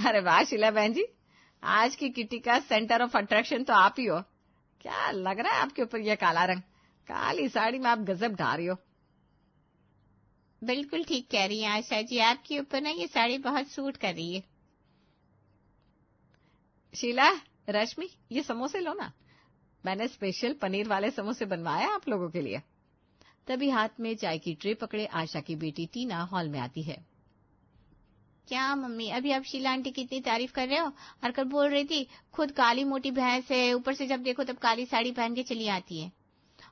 अरे वाह शीला बहन जी, आज की किटी का सेंटर ऑफ अट्रैक्शन तो आप ही हो। क्या लग रहा है आपके ऊपर यह काला रंग? काली साड़ी में आप गजब ढा रही हो। बिल्कुल ठीक कह रही हैं आशा जी, आपके ऊपर ना ये साड़ी बहुत सूट कर रही है। शीला, रश्मि, ये समोसे लो ना, मैंने स्पेशल पनीर वाले समोसे बनवाए आप लोगों के लिए। तभी हाथ में चाय की ट्रे पकड़े आशा की बेटी टीना हॉल में आती है। क्या मम्मी, अभी आप शीला आंटी की इतनी तारीफ कर रहे हो और कल बोल रही थी खुद काली मोटी भैंस है, ऊपर से जब देखो तब काली साड़ी पहन के चली आती है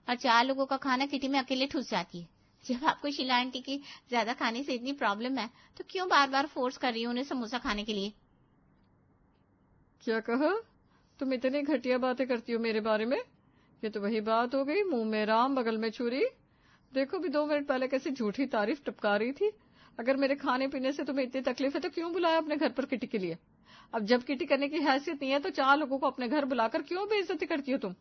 और 4 लोगों का खाना किटी में अकेले ठुस जाती है। जब आपको शीला आंटी की ज्यादा खाने से इतनी प्रॉब्लम है तो क्यों बार बार फोर्स कर रही हो उन्हें समोसा खाने के लिए? क्या कहा? तुम इतनी घटिया बातें करती हो मेरे बारे में? ये तो वही बात हो गई, मुंह में राम बगल में छुरी। देखो भी 2 मिनट पहले कैसी झूठी तारीफ टपका रही थी। अगर मेरे खाने पीने से तुम्हें इतनी तकलीफ है तो क्यों बुलाया अपने घर पर किटी के लिए? अब जब किटी करने की हैसियत नहीं है तो 4 लोगों को अपने घर बुलाकर क्यों बेइज्जती करती हो तुम?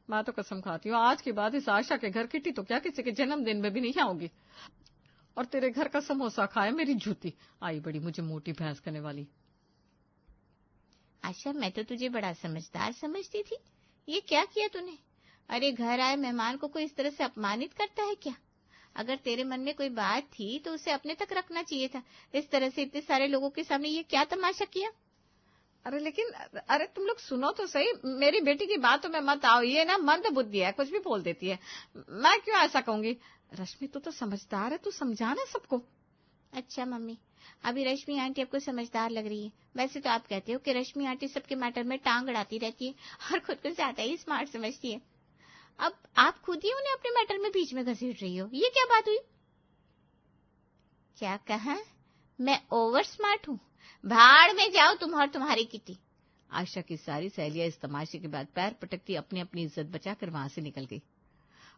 मैं तो कसम खाती हूँ आज के बाद इस आशा के घर किटी तो क्या किसी के जन्मदिन में भी नहीं आऊंगी। और तेरे घर का समोसा खाए मेरी जूती। आई बड़ी मुझे मोटी भैंस करने वाली। आशा, मैं तो तुझे बड़ा समझदार समझती थी, ये क्या किया तूने? अरे घर आए मेहमान को कोई इस तरह से अपमानित करता है क्या? अगर तेरे मन में कोई बात थी तो उसे अपने तक रखना चाहिए था। इस तरह से इतने सारे लोगों के सामने ये क्या तमाशा किया? अरे लेकिन, अरे तुम लोग सुनो तो सही, मेरी बेटी की बातों में मत आओ। ये ना मंद बुद्धि है, कुछ भी बोल देती है। मैं क्यों ऐसा कहूंगी? रश्मि तू तो समझदार है, तू समझाना सबको। अच्छा मम्मी, अभी रश्मि आंटी आपको समझदार लग रही है। वैसे तो आप कहते हो कि रश्मि आंटी सबके मैटर में टांग अड़ाती रहती है और खुद को ज्यादा ही स्मार्ट समझती है। अब आप खुद ही उन्हें अपने मैटर में बीच में घसीट रही हो, ये क्या बात हुई? क्या कहा? मैं ओवर स्मार्ट हूँ? भाड़ में जाओ तुम और तुम्हारी किटी। आशा की सारी सहेलियां इस तमाशे के बाद पैर पटकती अपनी अपनी इज्जत बचाकर वहां से निकल गई।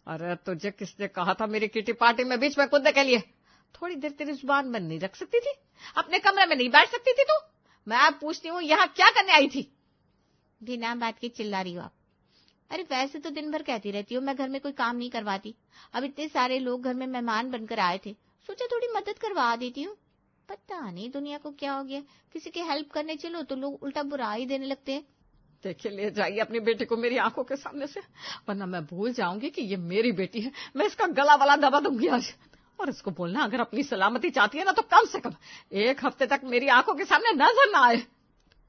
अरे तुझे किसने कहा था मेरी किटी पार्टी में बीच में कूदने के लिए? थोड़ी देर तेरी जुबान बंद नहीं रख सकती थी? अपने कमरे में नहीं बैठ सकती थी तू? मैं पूछती हूँ यहाँ क्या करने आई थी? बिना बात के चिल्ला रही हो आप। अरे वैसे तो दिन भर कहती रहती हो मैं घर में कोई काम नहीं करवाती। अब इतने सारे लोग घर में मेहमान बनकर आए थे, सोचा थोड़ी मदद करवा देती हूँ। पता नहीं दुनिया को क्या हो गया, किसी की हेल्प करने चलो तो लोग उल्टा बुराई देने लगते हैं। देखिए, ले जाइए अपनी बेटी को मेरी आंखों के सामने से, वरना मैं भूल जाऊंगी कि ये मेरी बेटी है। मैं इसका गला वाला दबा दूंगी आज। और इसको बोलना अगर अपनी सलामती चाहती है ना तो कम से कम 1 हफ्ते तक मेरी आंखों के सामने नजर ना आए।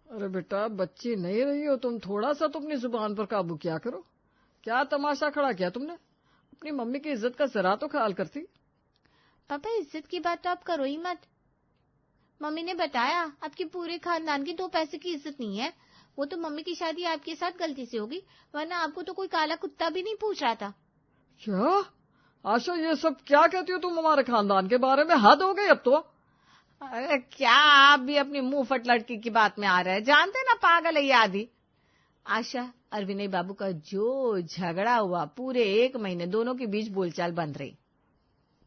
अरे बेटा, बच्ची नहीं रही हो तुम, थोड़ा सा तो अपनी जुबान पर काबू किया करो। क्या तमाशा खड़ा किया तुमने? अपनी मम्मी की इज्जत का जरा तो ख्याल करती। पापा, इज्जत की बात तो आप करो ही मत। मम्मी ने बताया आपके पूरे खानदान की 2 पैसे की इज्जत नहीं है। वो तो मम्मी की शादी आपके साथ गलती से होगी, वरना आपको तो कोई काला कुत्ता भी नहीं पूछ रहा था। क्या आशा, ये सब क्या कहती हो तुम हमारे खानदान के बारे में? हद हो गई अब तो। अरे क्या आप भी अपनी मुंह फट लड़की की बात में आ रहे हैं? जानते ना पागल है ये आदि। आशा और विनय बाबू का जो झगड़ा हुआ, पूरे 1 महीने दोनों के बीच बोलचाल बंद रही।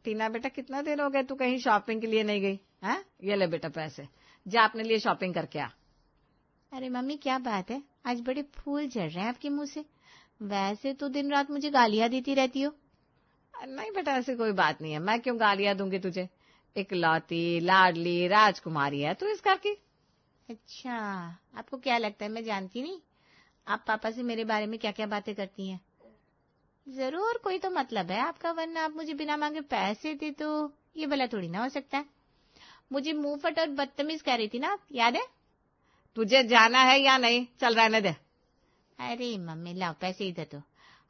टीना बेटा, कितना दिन हो गए तू कहीं शॉपिंग के लिए नहीं गई? हैं? ये ले बेटा पैसे, जा अपने लिए शॉपिंग करके आ। अरे मम्मी, क्या बात है, आज बड़े फूल झड़ रहे हैं आपके मुंह से। वैसे तो दिन रात मुझे गालियां देती रहती हो। नहीं बेटा, ऐसी कोई बात नहीं है। मैं क्यों गालियां दूंगी तुझे? इकलौती लाडली राजकुमारी है तू इस घर की। अच्छा, आपको क्या लगता है मैं जानती नहीं आप पापा से मेरे बारे में क्या क्या बातें करती हैं? जरूर कोई तो मतलब है आपका, वरना आप मुझे बिना मांगे पैसे दे तो ये भला थोड़ी ना हो सकता है। मुझे मुंहफट और बदतमीज कह रही थी ना आप, याद है? तुझे जाना है या नहीं? चल रहने दे। अरे मम्मी, लाओ पैसे इधर दो।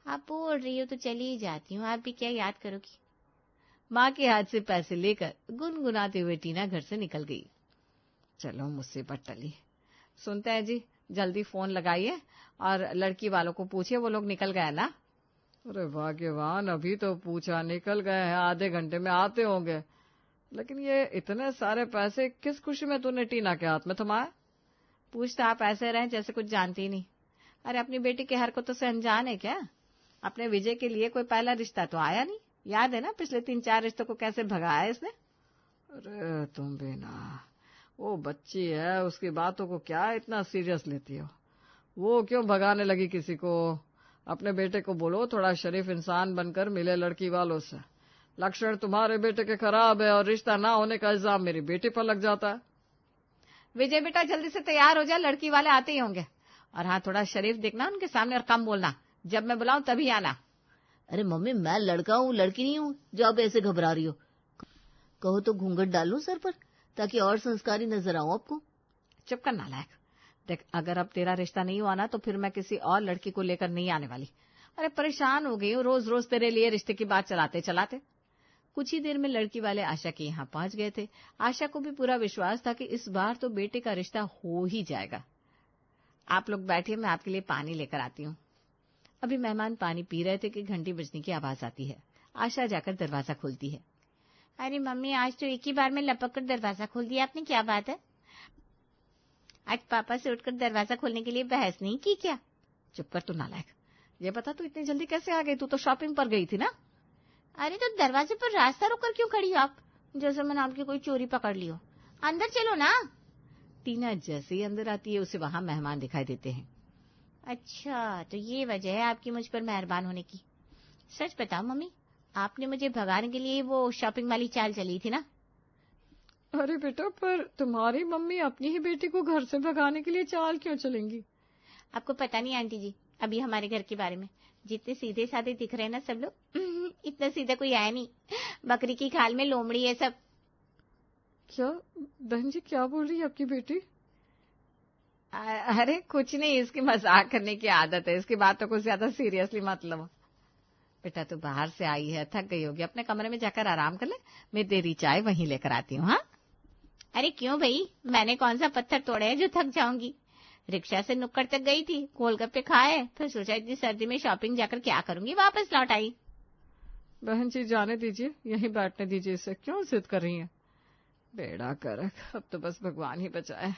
आप बोल रही हो तो चली ही जाती हूँ, आप भी क्या याद करोगी। माँ के हाथ से पैसे लेकर गुनगुनाते हुए टीना घर से निकल गई। चलो मुसीबत टली। सुनते हैं जी, जल्दी फोन लगाइए और लड़की वालों को पूछिए वो लोग निकल गए ना। अरे भाग्यवान, अभी तो पूछा, निकल गए हैं, आधे घंटे में आते होंगे। लेकिन ये इतने सारे पैसे किस खुशी में तूने टीना के हाथ में थमाए? पूछता आप ऐसे रहे जैसे कुछ जानती नहीं। अरे अपनी बेटी की हरकतों से अनजान है क्या? अपने विजय के लिए कोई पहला रिश्ता तो आया नहीं, याद है ना पिछले 3-4 रिश्तों को कैसे भगाया इसने। अरे तुम भी ना, वो बच्ची है, उसकी बातों को क्या इतना सीरियस लेती हो? वो क्यों भगाने लगी किसी को? अपने बेटे को बोलो थोड़ा शरीफ इंसान बनकर मिले लड़की वालों से। लक्षण तुम्हारे बेटे के खराब है और रिश्ता ना होने का इल्जाम मेरी बेटी पर लग जाता है। विजय बेटा जल्दी से तैयार हो जा, लड़की वाले आते ही होंगे। और हाँ, थोड़ा शरीफ दिखना उनके सामने और कम बोलना, जब मैं बुलाऊं तभी आना। अरे मम्मी, मैं लड़का हूँ, लड़की नहीं हूँ जो आप ऐसे घबरा रही हो। कहो तो घूंघट डाल लूं सर पर, ताकि और संस्कारी नजर आऊं आपको। चुप कर नालायक। देख, अगर अब तेरा रिश्ता नहीं हुआ ना तो फिर मैं किसी और लड़की को लेकर नहीं आने वाली। अरे परेशान हो गई हूँ रोज रोज तेरे लिए रिश्ते की बात चलाते चलाते। कुछ ही देर में लड़की वाले आशा के यहाँ पहुंच गए थे। आशा को भी पूरा विश्वास था कि इस बार तो बेटे का रिश्ता हो ही जाएगा। आप लोग बैठिए, मैं आपके लिए पानी लेकर आती हूँ। अभी मेहमान पानी पी रहे थे कि घंटी बजने की आवाज आती है। आशा जाकर दरवाजा खोलती है। अरे मम्मी, आज तो एक ही बार में लपक कर दरवाजा खोल दिया आपने, क्या बात है? आज पापा से उठकर दरवाजा खोलने के लिए बहस नहीं की क्या? चुप कर तू नालायक। ये बता तू इतनी जल्दी कैसे आ गई? तू तो शॉपिंग पर गई थी ना। अरे तो दरवाजे पर रास्ता रोककर क्यों खड़ी हो आप, जैसे मैंने आपकी कोई चोरी पकड़ ली हो? अंदर चलो ना। टीना जैसे ही अंदर आती है उसे वहां मेहमान दिखाई देते हैं। अच्छा, तो ये वजह है आपकी मुझ पर मेहरबान होने की। सच बताओ मम्मी, आपने मुझे भगाने के लिए वो शॉपिंग वाली चाल चली थी ना? अरे बेटा, पर तुम्हारी मम्मी अपनी ही बेटी को घर से भगाने के लिए चाल क्यों चलेंगी? आपको पता नहीं आंटी जी, अभी हमारे घर के बारे में। जितने सीधे साधे दिख रहे हैं ना सब लोग, इतना सीधा कोई आया नहीं। बकरी की खाल में लोमड़ी है सब। क्या बहन जी, क्या बोल रही है आपकी बेटी? अरे कुछ नहीं, इसकी मजाक करने की आदत है, इसकी बातों को ज्यादा सीरियसली मत लो। बेटा तू बाहर से आई है, थक गई होगी, अपने कमरे में जाकर आराम कर ले, मैं तेरी चाय वहीं लेकर आती हूँ। हाँ? अरे क्यों भाई, मैंने कौन सा पत्थर तोड़े है जो थक जाऊंगी? रिक्शा से नुक्कड़ तक गई थी, गोलगप्पे खाए, फिर सोचा इतनी सर्दी में शॉपिंग जाकर क्या करूंगी, वापस लौट आई। बहन जी जाने दीजिए, यहीं बैठने दीजिए, इसे क्यों जिद कर रही है? बेड़ा करक, अब तो बस भगवान ही बचाए,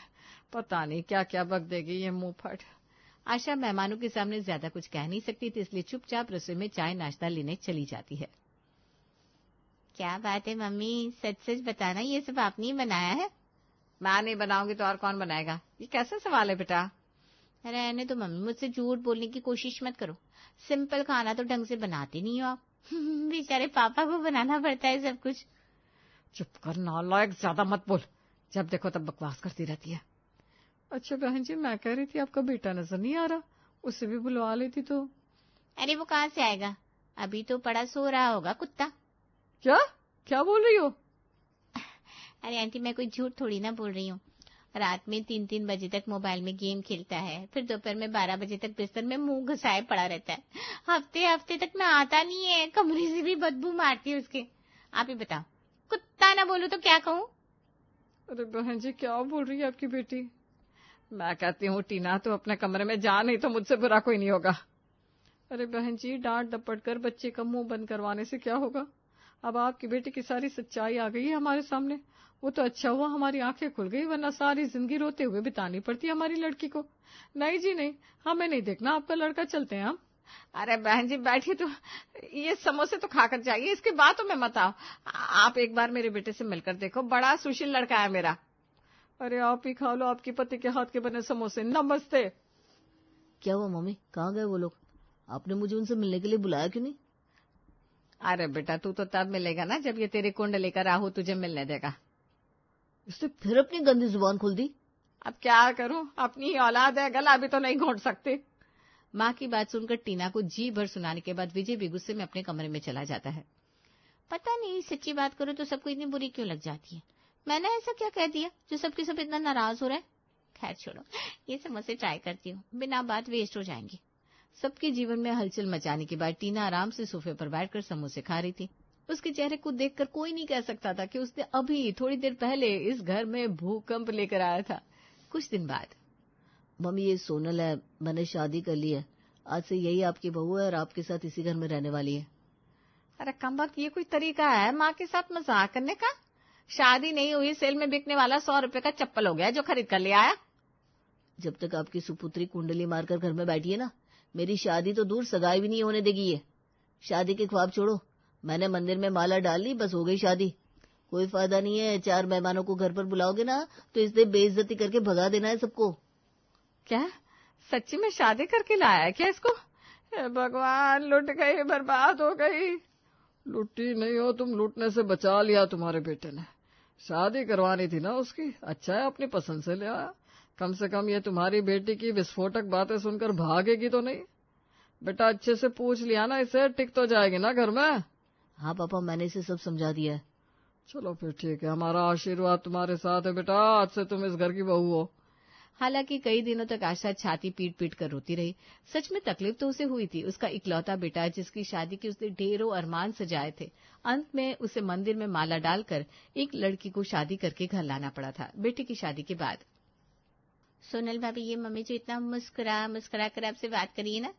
पता नहीं क्या क्या बक देगी ये मुंह फट। आशा मेहमानों के सामने ज्यादा कुछ कह नहीं सकती थी, इसलिए चुपचाप रसोई में चाय नाश्ता लेने चली जाती है। क्या बात है मम्मी, सच सच बताना, ये सब आपने ही बनाया है? मैं नहीं बनाऊंगी तो और कौन बनाएगा? ये कैसा सवाल है बेटा? रहने तो मम्मी, मुझसे झूठ बोलने की कोशिश मत करो। सिंपल खाना तो ढंग से बनाते नहीं हो आप। बेचारे पापा को बनाना पड़ता है सब कुछ। चुप कर नालायक, ज्यादा मत बोल, जब देखो तब बकवास करती रहती है। अच्छा बहन जी, मैं कह रही थी आपका बेटा नजर नहीं आ रहा, उसे भी बुलवा लेती तो। अरे वो कहाँ से आएगा, अभी तो पड़ा सो रहा होगा कुत्ता। क्या क्या बोल रही हो? अरे आंटी, मैं कोई झूठ थोड़ी ना बोल रही हूँ। रात में 3-3 बजे तक मोबाइल में गेम खेलता है, फिर दोपहर में 12 बजे तक बिस्तर में मुंह घुसाए पड़ा रहता है। हफ्ते हफ्ते तक ना आता नहीं है, कमरे से भी बदबू मारती है उसके। आप ही बताओ, कुत्ता ना बोलूं तो क्या कहूँ? अरे बहन जी, क्या बोल रही है आपकी बेटी? मैं कहती हूँ टीना, तो अपने कमरे में जा, नहीं तो मुझसे बुरा कोई नहीं होगा। अरे बहन जी, डांट डपट कर बच्चे का मुंह बंद करवाने से क्या होगा? अब आपकी बेटी की सारी सच्चाई आ गई है हमारे सामने। वो तो अच्छा हुआ हमारी आंखें खुल गई, वरना सारी जिंदगी रोते हुए बितानी पड़ती हमारी लड़की को। नहीं जी नहीं, हमें नहीं देखना आपका लड़का, चलते हैं हम। अरे बहन जी बैठिए, तो ये समोसे तो खाकर जाइए, इसकी बातों में मत आओ। आप एक बार मेरे बेटे से मिलकर देखो, बड़ा सुशील लड़का है मेरा। अरे आप ही खा लो आपके पति के हाथ के बने समोसे। नमस्ते। क्या हुआ मम्मी, कहाँ गए वो लोग? आपने मुझे उनसे मिलने के लिए बुलाया क्यों नहीं? अरे बेटा, तू तो तब मिलेगा ना जब ये तेरी कुंड लेकर राहु तुझे मिलने देगा। इसने फिर अपनी गंदी जुबान खोल दी। अब क्या करूं, अपनी ही औलाद है, गला भी तो नहीं घोंट सकती। माँ की बात सुनकर टीना को जी भर सुनाने के बाद विजय भी गुस्से में अपने कमरे में चला जाता है। पता नहीं, सच्ची बात करो तो सबको इतनी बुरी क्यों लग जाती है? मैंने ऐसा क्या कह दिया जो सबके सब इतना नाराज हो रहे हैं? खैर छोड़ो, ये समोसे ट्राई करती हूँ, बिना बात वेस्ट हो जाएंगे। सबके जीवन में हलचल मचाने के बाद टीना आराम से सोफे पर बैठकर समोसे खा रही थी। उसके चेहरे को देखकर कोई नहीं कह सकता था कि उसने अभी थोड़ी देर पहले इस घर में भूकंप लेकर आया था। कुछ दिन बाद, मम्मी ये सोनल है, मैंने शादी कर ली है, आज से यही आपकी बहू है और आपके साथ इसी घर में रहने वाली है। अरे कमबख्त, ये कोई तरीका है माँ के साथ मजाक करने का? शादी नहीं हुई, सेल में बिकने वाला 100 रुपए का चप्पल हो गया जो खरीद कर ले आया। जब तक आपकी सुपुत्री कुंडली मारकर घर में बैठी है ना, मेरी शादी तो दूर, सगाई भी नहीं होने देगी ये। शादी के ख्वाब छोड़ो, मैंने मंदिर में माला डाल ली, बस हो गई शादी। कोई फायदा नहीं है, 4 मेहमानों को घर पर बुलाओगे ना तो इसलिए बेइज्जती करके भगा देना है सबको। क्या सच्ची में शादी करके लाया है क्या इसको? हे भगवान, लुट गई, बर्बाद हो गई। लुटी नहीं हो तुम, लूटने से बचा लिया तुम्हारे बेटे ने। शादी करवानी थी ना उसकी, अच्छा है अपनी पसंद से ले आया। कम से कम ये तुम्हारी बेटी की विस्फोटक बातें सुनकर भागेगी तो नहीं। बेटा अच्छे से पूछ लिया ना इसे, टिक तो जाएगी ना घर में। हाँ पापा, मैंने इसे सब समझा दिया है। चलो फिर ठीक है, हमारा आशीर्वाद तुम्हारे साथ है बेटा, आज से तुम इस घर की बहू हो। हालांकि कई दिनों तक आशा छाती पीट पीट कर रोती रही। सच में तकलीफ तो उसे हुई थी। उसका इकलौता बेटा, जिसकी शादी के उसने ढेरों अरमान सजाए थे, अंत में उसे मंदिर में माला डालकर एक लड़की को शादी करके घर लाना पड़ा था। बेटे की शादी के बाद सोनल भाभी, ये मम्मी जो इतना मुस्कुरा मुस्कुरा कर आपसे बात करी है ना,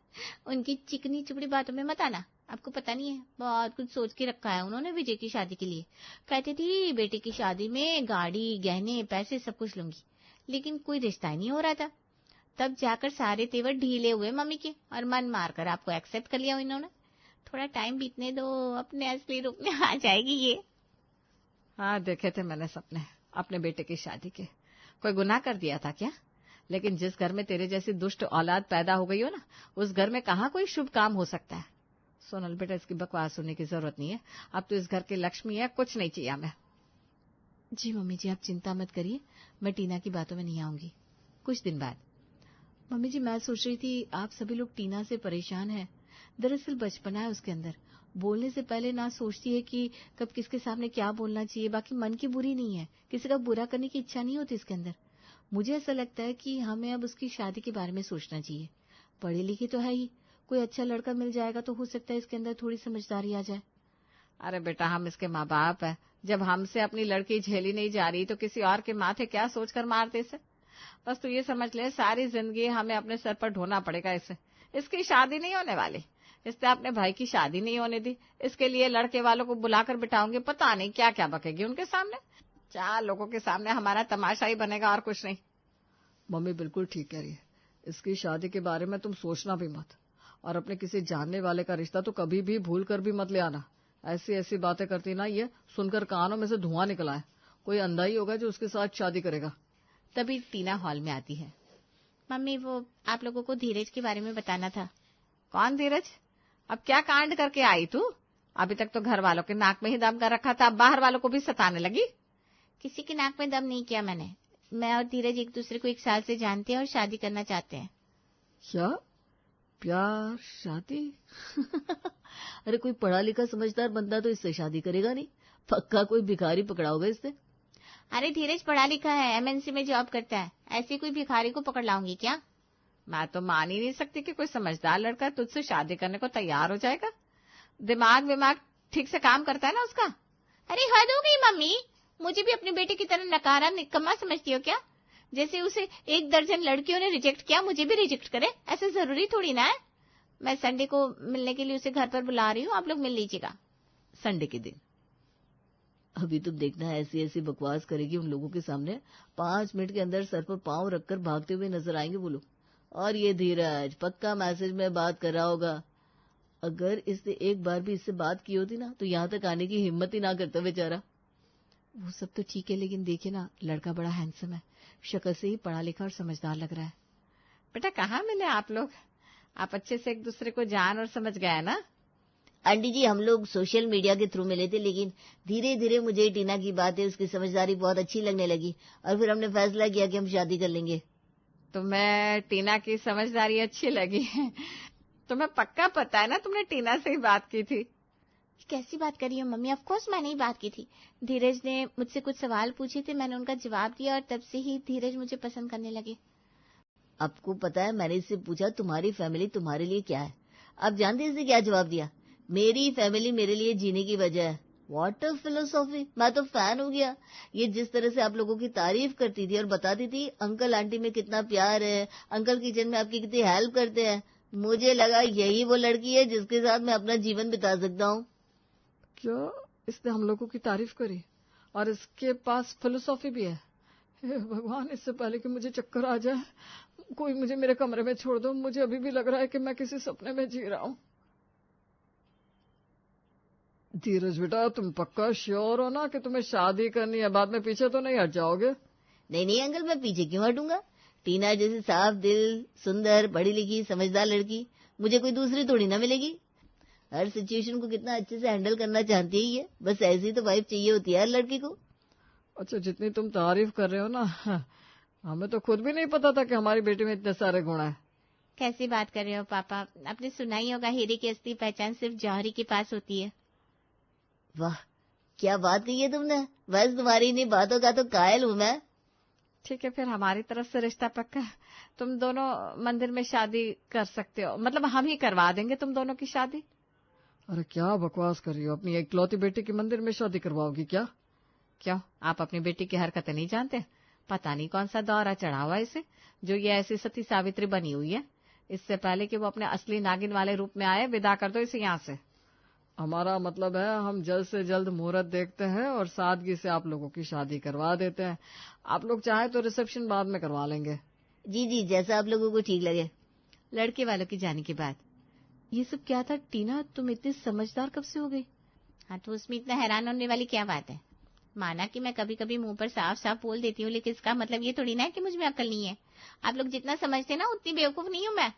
उनकी चिकनी चुपड़ी बातों में मत आना। आपको पता नहीं है, बहुत कुछ सोच के रखा है उन्होंने विजय की शादी के लिए। कहती थी बेटे की शादी में गाड़ी, गहने, पैसे सब कुछ लूंगी, लेकिन कोई रिश्ता ही नहीं हो रहा था। तब जाकर सारे तेवर ढीले हुए मम्मी के, और मन मारकर आपको एक्सेप्ट कर लिया इन्होंने। थोड़ा टाइम बीतने दो, अपने असली रूप में आ जाएगी ये। हाँ, देखे थे मैंने सपने अपने बेटे की शादी के। कोई गुनाह कर दिया था क्या? लेकिन जिस घर में तेरे जैसी दुष्ट औलाद पैदा हो गई हो ना, उस घर में कहाँ कोई शुभ काम हो सकता है। सोनल बेटा, इसकी बकवास सुनने की जरूरत नहीं है। अब तो इस घर की लक्ष्मी है, कुछ नहीं चाहिए हमें। जी मम्मी जी, आप चिंता मत करिए, मैं टीना की बातों में नहीं आऊंगी। कुछ दिन बाद मम्मी जी, मैं सोच रही थी आप सभी लोग टीना से परेशान हैं। दरअसल बचपना है उसके अंदर, बोलने से पहले ना सोचती है कि कब किसके सामने क्या बोलना चाहिए। बाकी मन की बुरी नहीं है, किसी का बुरा करने की इच्छा नहीं होती इसके अंदर। मुझे ऐसा लगता है कि हमें अब उसकी शादी के बारे में सोचना चाहिए। पढ़ी लिखी तो है ही, कोई अच्छा लड़का मिल जाएगा तो हो सकता है इसके अंदर थोड़ी समझदारी आ जाए। अरे बेटा, हम इसके माँ बाप है, जब हमसे अपनी लड़की झेली नहीं जा रही तो किसी और के माथे क्या सोचकर मारते इसे। बस तू ये समझ ले, सारी जिंदगी हमें अपने सर पर ढोना पड़ेगा इसे। इसकी शादी नहीं होने वाली, इसने अपने भाई की शादी नहीं होने दी। इसके लिए लड़के वालों को बुलाकर बिठाऊंगी, पता नहीं क्या क्या बकेगी उनके सामने। 4 लोगों के सामने हमारा तमाशा ही बनेगा और कुछ नहीं। मम्मी बिल्कुल ठीक कह रही है, इसकी शादी के बारे में तुम सोचना भी मत, और अपने किसी जानने वाले का रिश्ता तो कभी भी भूल कर भी मत ले आना। ऐसी ऐसी बातें करती ना, ये सुनकर कानों में से धुआं निकला है। कोई अंधा ही होगा जो उसके साथ शादी करेगा। तभी टीना हॉल में आती है। मम्मी, वो आप लोगों को धीरज के बारे में बताना था। कौन धीरज? अब क्या कांड करके आई तू? अभी तक तो घर वालों के नाक में ही दम कर रखा था, अब बाहर वालों को भी सताने लगी। किसी के नाक में दम नहीं किया मैंने। मैं और धीरज एक दूसरे को 1 साल से जानते हैं और शादी करना चाहते हैं। क्या? प्यार, शादी? अरे कोई पढ़ा लिखा समझदार बंदा तो इससे शादी करेगा नहीं, पक्का कोई भिखारी पकड़ा होगा इससे। अरे धीरज पढ़ा लिखा है, एमएनसी में जॉब करता है, ऐसी कोई भिखारी को पकड़ लाऊंगी क्या? मैं तो मान ही नहीं सकती कि कोई समझदार लड़का तुझसे शादी करने को तैयार हो जाएगा। दिमाग ठीक से काम करता है ना उसका। अरे हद हो गई मम्मी, मुझे भी अपने बेटे की तरह नकारा निकम्मा समझती हो क्या? जैसे उसे 1 दर्जन लड़कियों ने रिजेक्ट किया, मुझे भी रिजेक्ट करे, ऐसा जरूरी थोड़ी ना है। मैं संडे को मिलने के लिए उसे घर पर बुला रही हूँ, आप लोग मिल लीजिएगा संडे के दिन। अभी तुम देखना, ऐसी ऐसी बकवास करेगी उन लोगों के सामने, 5 मिनट के अंदर सर पर पांव रखकर भागते हुए नजर आएंगे वो लोग। और ये धीरज पक्का मैसेज में बात कर रहा होगा। अगर इसने एक बार भी इससे बात की होती ना, तो यहाँ तक आने की हिम्मत ही ना करता बेचारा। वो सब तो ठीक है, लेकिन देखिए ना, लड़का बड़ा हैंडसम है, शक्ल से ही पढ़ा लिखा और समझदार लग रहा है। बेटा कहाँ मिले आप लोग? आप अच्छे से एक दूसरे को जान और समझ गए ना? आंटी जी, हम लोग सोशल मीडिया के थ्रू मिले थे, लेकिन धीरे धीरे मुझे टीना की बातें, उसकी समझदारी बहुत अच्छी लगने लगी, और फिर हमने फैसला किया कि हम शादी कर लेंगे। तुम्हें टीना की समझदारी अच्छी लगी? तुम्हें पक्का पता है ना तुमने टीना से ही बात की थी? कैसी बात कर रही हो मम्मी? ऑफ कोर्स मैंने ही बात की थी। धीरज ने मुझसे कुछ सवाल पूछे थे, मैंने उनका जवाब दिया, और तब से ही धीरज मुझे पसंद करने लगे। आपको पता है, मैंने इससे पूछा तुम्हारी फैमिली तुम्हारे लिए क्या है? आप जानते हैं इसने क्या जवाब दिया? मेरी फैमिली मेरे लिए जीने की वजह है। What a philosophy! मैं तो फैन हो गया। ये जिस तरह से आप लोगों की तारीफ करती थी और बताती थी अंकल आंटी में कितना प्यार है, अंकल किचन में आपकी कितनी हेल्प करते हैं, मुझे लगा यही वो लड़की है जिसके साथ मैं अपना जीवन बिता सकता हूँ। क्या इसने हम लोगों की तारीफ करी? और इसके पास फिलोसॉफी भी है? हे भगवान, इससे पहले कि मुझे चक्कर आ जाए, कोई मुझे मेरे कमरे में छोड़ दो। मुझे अभी भी लग रहा है कि मैं किसी सपने में जी रहा हूँ। धीरज बेटा, तुम पक्का श्योर हो ना कि तुम्हें शादी करनी है? बाद में पीछे तो नहीं हट जाओगे? नहीं नहीं अंकल, मैं पीछे क्यों हटूंगा? टीना जैसी साफ दिल, सुंदर, पढ़ी लिखी, समझदार लड़की मुझे कोई दूसरी थोड़ी ना मिलेगी। हर सिचुएशन को कितना अच्छे से हैंडल करना चाहती है ये। बस ऐसी तो वाइफ चाहिए होती है हर लड़की को। अच्छा, जितनी तुम तारीफ कर रहे हो ना, हमें तो खुद भी नहीं पता था कि हमारी बेटी में इतने सारे गुण हैं। कैसी बात कर रहे हो पापा? आपने सुना ही होगा, हीरे की असली पहचान सिर्फ जौहरी के पास होती है। वाह, क्या बात कही है तुमने। बस तुम्हारी इन्हीं बातों का तो कायल हूं मैं। ठीक है, फिर हमारी तरफ से रिश्ता पक्का। तुम दोनों मंदिर में शादी कर सकते हो, मतलब हम ही करवा देंगे तुम दोनों की शादी। अरे क्या बकवास कर रही हो, अपनी इकलौती बेटी की मंदिर में शादी करवाओगी क्या? क्यों, आप अपनी बेटी की हरकतें नहीं जानते? पता नहीं कौन सा दौरा चढ़ा हुआ इसे, जो ये ऐसी सती सावित्री बनी हुई है। इससे पहले कि वो अपने असली नागिन वाले रूप में आए, विदा कर दो इसे यहाँ से। हमारा मतलब है, हम जल्द से जल्द मुहूर्त देखते हैं और सादगी से आप लोगों की शादी करवा देते हैं। आप लोग चाहे तो रिसेप्शन बाद में करवा लेंगे। जी जी, जैसा आप लोगों को ठीक लगे। लड़के वालों की जाने के बाद ये सब क्या था? टीना, तुम इतनी समझदार कब से हो गई? हाँ, तो उसमें इतना हैरान होने वाली क्या बात है? माना कि मैं कभी कभी मुंह पर साफ साफ बोल देती हूँ, लेकिन इसका मतलब ये थोड़ी ना है कि मुझ में अकल नहीं है। आप लोग जितना समझते ना, उतनी बेवकूफ नहीं हूँ मैं।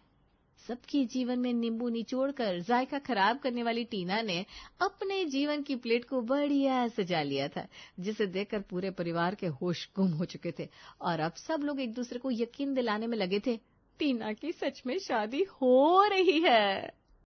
सबके जीवन में नींबू निचोड़कर जायका खराब करने वाली टीना ने अपने जीवन की प्लेट को बढ़िया सजा लिया था, जिसे देखकर पूरे परिवार के होश गुम हो चुके थे। और अब सब लोग एक दूसरे को यकीन दिलाने में लगे थे, टीना की सच में शादी हो रही है।